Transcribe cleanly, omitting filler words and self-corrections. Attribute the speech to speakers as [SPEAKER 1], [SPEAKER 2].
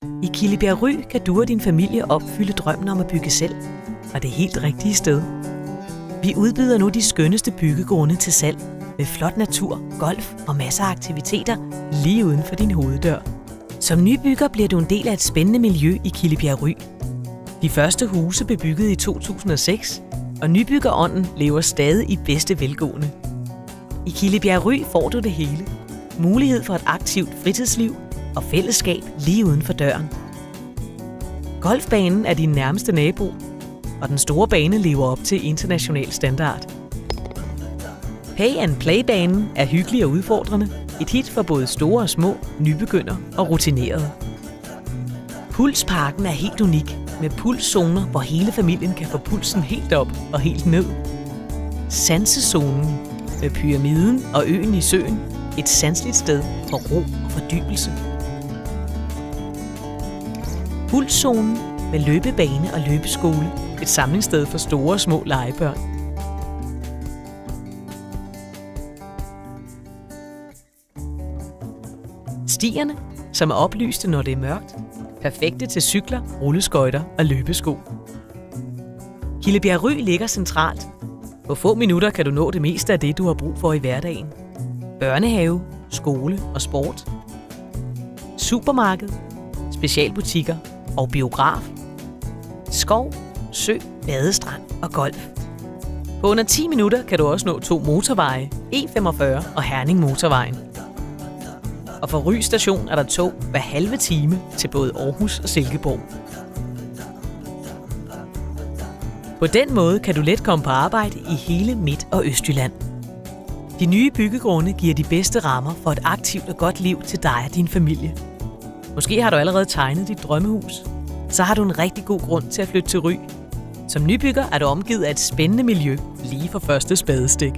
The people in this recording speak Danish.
[SPEAKER 1] I Kildebjerg Ry kan du og din familie opfylde drømmen om at bygge selv, og det helt rigtige sted. Vi udbyder nu de skønneste byggegrunde til salg, med flot natur, golf og masser af aktiviteter lige uden for din hoveddør. Som nybygger bliver du en del af et spændende miljø i Kildebjerg Ry. De første huse blev bygget i 2006, og nybyggerånden lever stadig i bedste velgående. I Kildebjerg Ry får du det hele. Mulighed for et aktivt fritidsliv og fællesskab lige uden for døren. Golfbanen er din nærmeste nabo, og den store bane lever op til international standard. Pay and Play-banen er hyggelig og udfordrende, et hit for både store og små, nybegynder og rutinerede. Pulsparken er helt unik, med pulszoner, hvor hele familien kan få pulsen helt op og helt ned. Sansezonen med pyramiden og øen i søen, et sanseligt sted for ro og fordybelse. Pulszonen med løbebane og løbeskole, et samlingssted for store og små legebørn. Stierne, som er oplyste, når det er mørkt, perfekte til cykler, rulleskøjter og løbesko. Kildebjerg Ry ligger centralt. På få minutter kan du nå det meste af det, du har brug for i hverdagen. Børnehave, skole og sport. Supermarked, specialbutikker og biograf. Skov, sø, badestrand og golf. På under 10 minutter kan du også nå 2 motorveje, E45 og Herning Motorvejen. Og fra Ry Station er der tog hver halve time til både Aarhus og Silkeborg. På den måde kan du let komme på arbejde i hele Midt- og Østjylland. De nye byggegrunde giver de bedste rammer for et aktivt og godt liv til dig og din familie. Måske har du allerede tegnet dit drømmehus. Så har du en rigtig god grund til at flytte til Ry. Som nybygger er du omgivet af et spændende miljø lige fra første spadestik.